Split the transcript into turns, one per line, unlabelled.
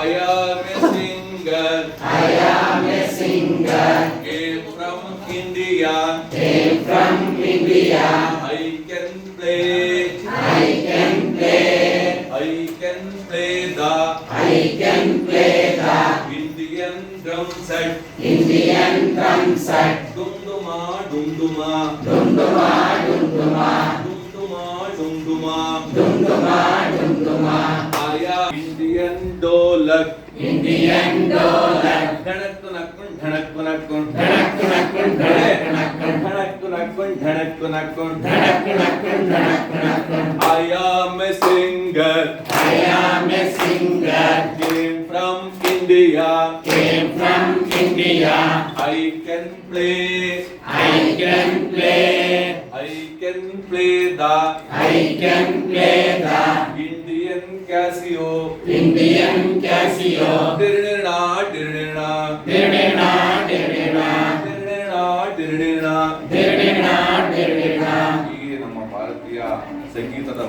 I am a singer.
I am a singer.
Came from India.
Came from India.
I can play.
I can play.
I can play the
I can play the
Indian drum set.
Indian drum set.
Dum-duma, dum-duma.
Dum-duma, dum-duma.
Dum-duma, dum-duma.
Dum-duma, dum-duma.
I am Indian dolak.
Indian dolak.
Dhanak-kunakun, dhanak-kunakun.
Dhanak-kunakun, dhanak-kunakun.
Dhanak-kunakun, dhanak-kunakun.
Dhanak-kunakun, dhanak-kunakun.
I am a singer.
I am a singer.
Came from India.
Came from India.
I can play.
I can play.
I can play the
I can play the
Indian Casio.
Indian Casio.
Dirnirna, dirnirna.
Dirnirna, dirnirna.
dirnirna, dirnirna.
Dirnirna, dirnirna.
ಹೀಗೆ ನಮ್ಮ ಭಾರತೀಯ ಸಂಗೀತದ